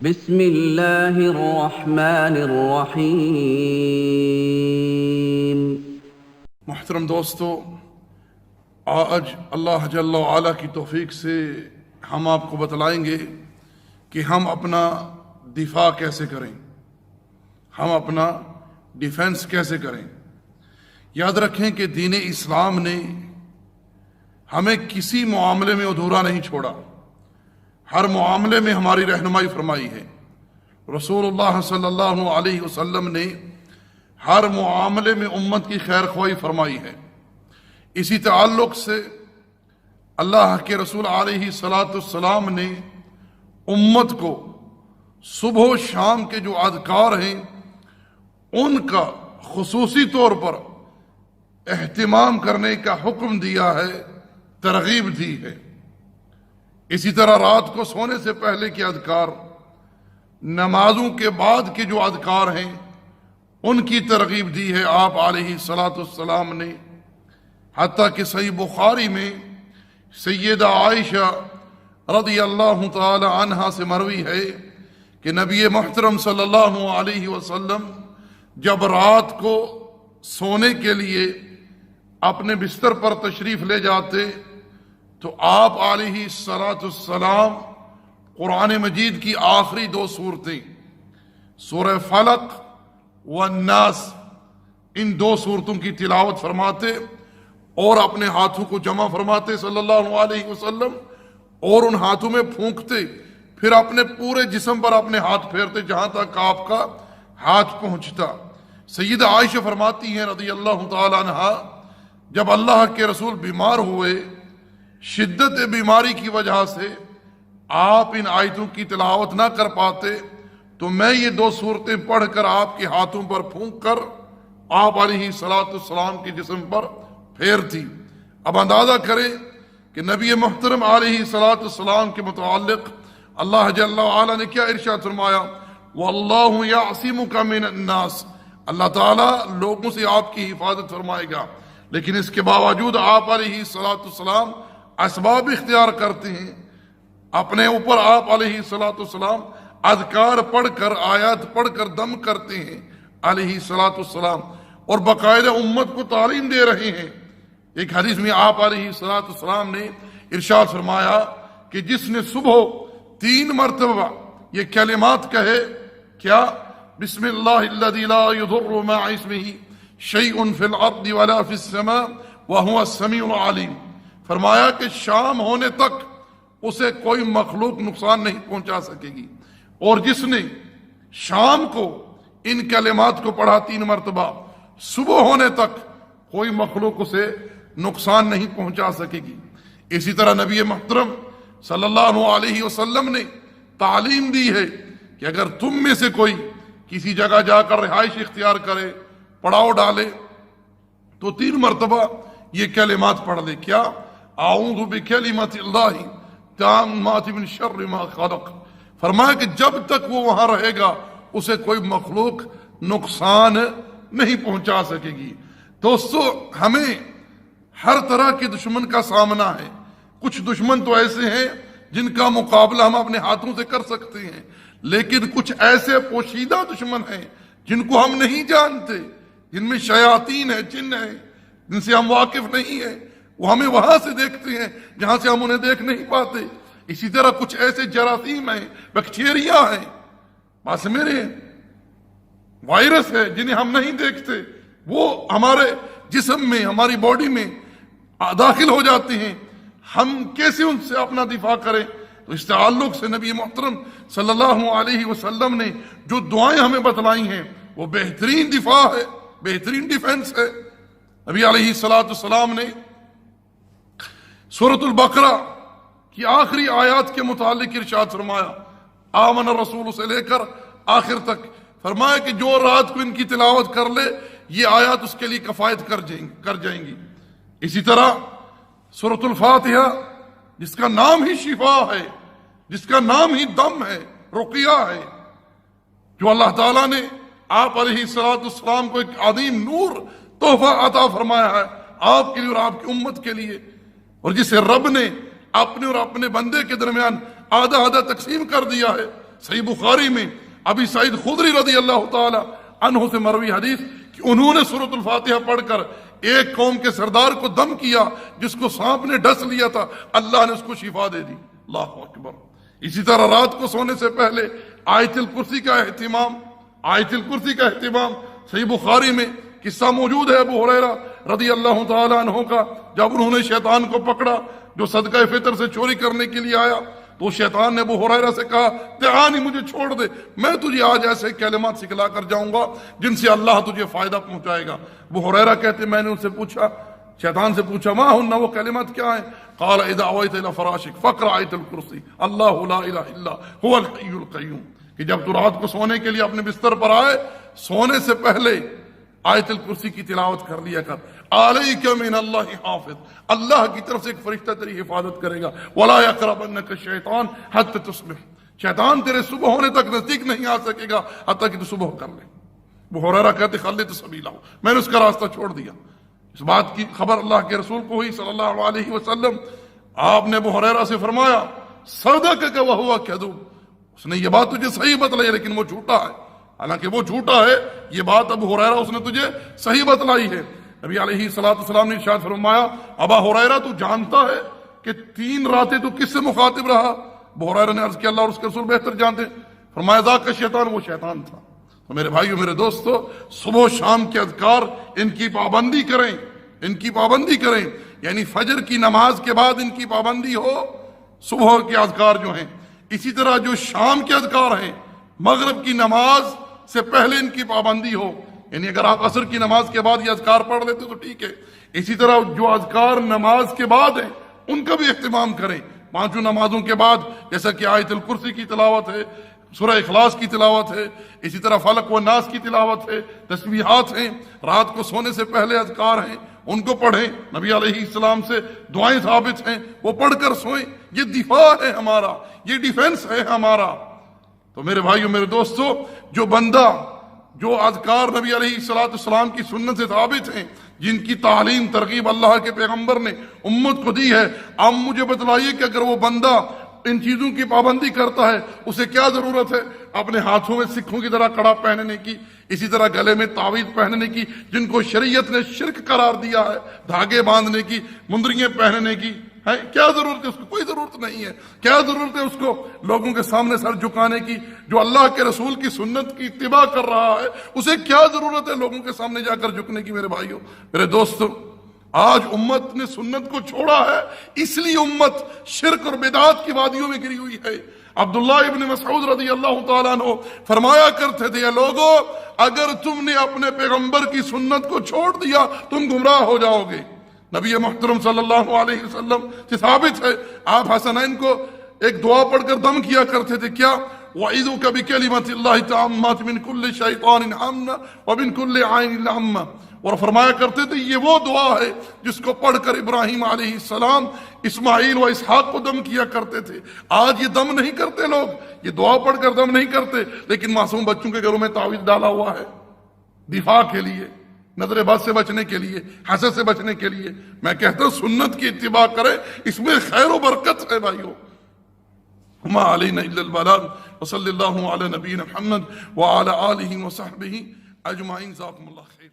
بسم اللہ الرحمن الرحیم۔ محترم دوستو، آج اللہ جل وعلا کی توفیق سے ہم آپ کو بتلائیں گے کہ ہم اپنا دفاع کیسے کریں، ہم اپنا ڈیفنس کیسے کریں۔ یاد رکھیں کہ دین اسلام نے ہمیں کسی معاملے میں ادھورا نہیں چھوڑا، ہر معاملے میں ہماری رہنمائی فرمائی ہے۔ رسول اللہ صلی اللہ علیہ وسلم نے ہر معاملے میں امت کی خیر خواہی فرمائی ہے۔ اسی تعلق سے اللہ کے رسول علیہ السلام نے امت کو صبح و شام کے جو اذکار ہیں ان کا خصوصی طور پر اہتمام کرنے کا حکم دیا ہے، ترغیب دی ہے۔ اسی طرح رات کو سونے سے پہلے کے اذکار، نمازوں کے بعد کے جو اذکار ہیں ان کی ترغیب دی ہے آپ علیہ السلام نے۔ حتیٰ کہ صحیح بخاری میں سیدہ عائشہ رضی اللہ تعالی عنہا سے مروی ہے کہ نبی محترم صلی اللہ علیہ وسلم جب رات کو سونے کے لیے اپنے بستر پر تشریف لے جاتے تو آپ علیہ السلام قرآن مجید کی آخری دو صورتیں سورہ فلق والناس، ان دو صورتوں کی تلاوت فرماتے اور اپنے ہاتھوں کو جمع فرماتے صلی اللہ علیہ وسلم، اور ان ہاتھوں میں پھونکتے، پھر اپنے پورے جسم پر اپنے ہاتھ پھیرتے جہاں تک آپ کا ہاتھ پہنچتا۔ سیدہ عائشہ فرماتی ہیں رضی اللہ تعالی عنہا، جب اللہ کے رسول بیمار ہوئے، شدت بیماری کی وجہ سے آپ ان آیتوں کی تلاوت نہ کر پاتے تو میں یہ دو صورتیں پڑھ کر آپ کے ہاتھوں پر پھونک کر آپ علیہ السلام کے جسم پر پھیرتی۔ اب اندازہ کریں کہ نبی محترم علیہ السلام کے متعلق اللہ جل وعلا نے کیا ارشاد فرمایا، وَاللَّهُ يَعْصِمُكَ مِنَ النَّاسِ، اللہ تعالیٰ لوگوں سے آپ کی حفاظت فرمائے گا۔ لیکن اس کے باوجود آپ علیہ السلام اسباب اختیار کرتے ہیں، اپنے اوپر آپ علیہ السلام اذکار پڑھ کر، آیات پڑھ کر دم کرتے ہیں علیہ السلام، اور باقاعدہ امت کو تعلیم دے رہے ہیں۔ ایک حدیث میں آپ علیہ السلام نے ارشاد فرمایا کہ جس نے صبح 3 مرتبہ یہ کلمات کہے، کیا؟ بسم اللہ الذی لا یضر مع اسمہ شیء فی الارض ولا فی السماء وہو السمیع العلیم، فرمایا کہ شام ہونے تک اسے کوئی مخلوق نقصان نہیں پہنچا سکے گی، اور جس نے شام کو ان کلمات کو پڑھا 3 مرتبہ، صبح ہونے تک کوئی مخلوق اسے نقصان نہیں پہنچا سکے گی۔ اسی طرح نبی محترم صلی اللہ علیہ وسلم نے تعلیم دی ہے کہ اگر تم میں سے کوئی کسی جگہ جا کر رہائش اختیار کرے، پڑاؤ ڈالے، تو 3 مرتبہ یہ کلمات پڑھ لے، کیا؟ اعوذ بکلمات اللہ تامات من شر ما خلق، فرمایا کہ جب تک وہ وہاں رہے گا اسے کوئی مخلوق نقصان نہیں پہنچا سکے گی۔ دوستو، ہمیں ہر طرح کے دشمن کا سامنا ہے۔ کچھ دشمن تو ایسے ہیں جن کا مقابلہ ہم اپنے ہاتھوں سے کر سکتے ہیں، لیکن کچھ ایسے پوشیدہ دشمن ہیں جن کو ہم نہیں جانتے، جن میں شیاطین ہیں، جن ہیں جن سے ہم واقف نہیں ہیں، وہ ہمیں وہاں سے دیکھتے ہیں جہاں سے ہم انہیں دیکھ نہیں پاتے۔ اسی طرح کچھ ایسے جراثیم ہیں، بیکٹیریا ہیں، بس میرے وائرس ہے جنہیں ہم نہیں دیکھتے، وہ ہمارے جسم میں، ہماری باڈی میں داخل ہو جاتے ہیں۔ ہم کیسے ان سے اپنا دفاع کریں؟ تو اس تعلق سے نبی محترم صلی اللہ علیہ وسلم نے جو دعائیں ہمیں بتلائی ہیں وہ بہترین دفاع ہے، بہترین ڈیفنس ہے۔ نبی علیہ السلام نے سورۃ البقرہ کی آخری آیات کے متعلق ارشاد فرمایا، آمن الرسول سے لے کر آخر تک، فرمایا کہ جو رات کو ان کی تلاوت کر لے یہ آیات اس کے لیے کفایت کر جائیں گی۔ اسی طرح سورۃ الفاتحہ جس کا نام ہی شفا ہے، جس کا نام ہی دم ہے، رقیہ ہے، جو اللہ تعالیٰ نے آپ علیہ السلام کو ایک عظیم نور تحفہ عطا فرمایا ہے آپ کے لیے اور آپ کی امت کے لیے، اور جسے رب نے اپنے اور اپنے بندے کے درمیان آدھا آدھا تقسیم کر دیا ہے۔ صحیح بخاری میں ابی سعید خدری رضی اللہ تعالی عنہ سے مروی حدیث کہ انہوں نے سورۃ الفاتحہ پڑھ کر ایک قوم کے سردار کو دم کیا جس کو سانپ نے ڈس لیا تھا، اللہ نے اس کو شفا دے دی۔ اللہ اکبر۔ اسی طرح رات کو سونے سے پہلے آیت الکرسی کا اہتمام، آیت الکرسی کا اہتمام صحیح بخاری میں قصہ موجود ہے ابو ہریرہ رضی اللہ تعالی عنہ کا، جب انہوں نے شیطان کو پکڑا جو صدقہ فطر سے چوری کرنے کے لیے آیا تو شیطان نے ابو ہریرہ سے کہا تعانی مجھے چھوڑ دے، میں تجھے آج ایسے کلمات سکھلا کر جاؤں گا جن سے اللہ تجھے فائدہ پہنچائے گا۔ ابو ہریرہ کہتے میں نے ان سے پوچھا، شیطان سے پوچھا ما ہن، وہ کلمات کیا ہیں؟ قال اذا اویت الى فراشک فقرأ آیت الکرسی اللہ لا الہ الا هو الحی القیوم، کہ جب تو رات کو سونے کے لیے اپنے بستر پر آئے سونے سے پہلے آیت الکرسی کی تلاوت کر لیا کر۔ علیک من اللہ حافظ، اللہ کی طرف سے ایک فرشتہ تیری حفاظت کرے گا۔ ولا یقربنک الشیطان حتی تصبح، شیطان تیرے صبح ہونے تک نزدیک نہیں آ سکے گا حتیٰ کہ تو صبح کر لے۔ ابو ہریرہ کہتے خلت سبیلہ، میں نے اس کا راستہ چھوڑ دیا۔ اس بات کی خبر اللہ کے رسول کو ہوئی صلی اللہ علیہ وسلم، آپ نے ابو ہریرہ سے فرمایا صدقک وہو کذوب، اس نے یہ بات تجھے صحیح بتلائی لیکن وہ جھوٹا ہے، حالانکہ وہ جھوٹا ہے، یہ بات ابو ہریرہ اس نے تجھے صحیح بتلائی ہے۔ نبی علیہ السلام نے ارشاد فرمایا ابا ہریرہ تو جانتا ہے کہ 3 راتیں تو کس سے مخاطب رہا؟ ابو ہریرہ نے عرض کیا اللہ اور اس کے رسول بہتر جانتے ہیں۔ فرمایا ذاک شیطان، وہ شیطان تھا۔ تو میرے بھائیو میرے دوستو، صبح و شام کے اذکار ان کی پابندی کریں، ان کی پابندی کریں، یعنی فجر کی نماز کے بعد ان کی پابندی ہو، صبح کے اذکار جو ہیں، اسی طرح جو شام کے اذکار ہیں مغرب کی نماز سے پہلے ان کی پابندی ہو، یعنی اگر آپ عصر کی نماز کے بعد یہ اذکار پڑھ لیتے تو ٹھیک ہے، اسی طرح جو اذکار نماز کے بعد ہیں ان کا بھی اہتمام کریں۔ 5 نمازوں کے بعد جیسا کہ آیت الکرسی کی تلاوت ہے، سورہ اخلاص کی تلاوت ہے، اسی طرح فلق و ناس کی تلاوت ہے، تسبیحات ہیں، رات کو سونے سے پہلے اذکار ہیں ان کو پڑھیں، نبی علیہ السلام سے دعائیں ثابت ہیں وہ پڑھ کر سوئیں، یہ دفاع ہے ہمارا، یہ ڈیفنس ہے ہمارا۔ تو میرے بھائیو میرے دوستو، جو بندہ جو اذکار نبی علیہ السلام کی سنت سے ثابت ہیں، جن کی تعلیم ترغیب اللہ کے پیغمبر نے امت کو دی ہے، آپ مجھے بتلائیے کہ اگر وہ بندہ ان چیزوں کی پابندی کرتا ہے اسے کیا ضرورت ہے اپنے ہاتھوں میں سکھوں کی طرح کڑا پہننے کی، اسی طرح گلے میں تعویذ پہننے کی جن کو شریعت نے شرک قرار دیا ہے، دھاگے باندھنے کی، مندریاں پہننے کی، ہے کیا ضرورت ہے؟ اس کو کوئی ضرورت نہیں ہے۔ کیا ضرورت ہے اس کو لوگوں کے سامنے سر جھکانے کی؟ جو اللہ کے رسول کی سنت کی اتباع کر رہا ہے اسے کیا ضرورت ہے لوگوں کے سامنے جا کر جھکنے کی؟ میرے بھائیوں میرے دوستوں، آج امت نے سنت کو چھوڑا ہے، اس لیے امت شرک اور بدعات کی وادیوں میں گری ہوئی ہے۔ عبداللہ ابن مسعود رضی اللہ تعالیٰ عنہ فرمایا کرتے تھے، لوگو اگر تم نے اپنے پیغمبر کی سنت کو چھوڑ دیا تم گمراہ ہو جاؤ گے۔ نبی محترم صلی اللہ علیہ وسلم سے ثابت ہے، آپ حسنین کو ایک دعا پڑھ کر دم کیا کرتے تھے، کیا وَعِذُكَ بِكَلِمَةِ اللَّهِ تَعَمَّاتِ مِن كُلِّ شَيْطَانٍ عَمَّ وَمِن كُلِّ عَيْنٍ لَعَمَّ، اور فرمایا کرتے تھے یہ وہ دعا ہے جس کو پڑھ کر ابراہیم علیہ السلام اسماعیل و اسحاق کو دم کیا کرتے تھے۔ آج یہ دم نہیں کرتے لوگ، یہ دعا پڑھ کر دم نہیں کرتے، لیکن معصوم بچوں کے گھروں میں تعویذ ڈالا ہوا ہے دفاع کے لیے، نظر بد سے بچنے کے لیے، حسد سے بچنے کے لیے۔ میں کہتا ہوں سنت کی اتباع کریں، اس میں خیر و برکت ہے بھائیو۔ وما علینا الا البلاغ وصلی اللہ علی نبینا محمد وعلی آلہ وصحبہ اجمعین۔ جزاکم اللہ خیر۔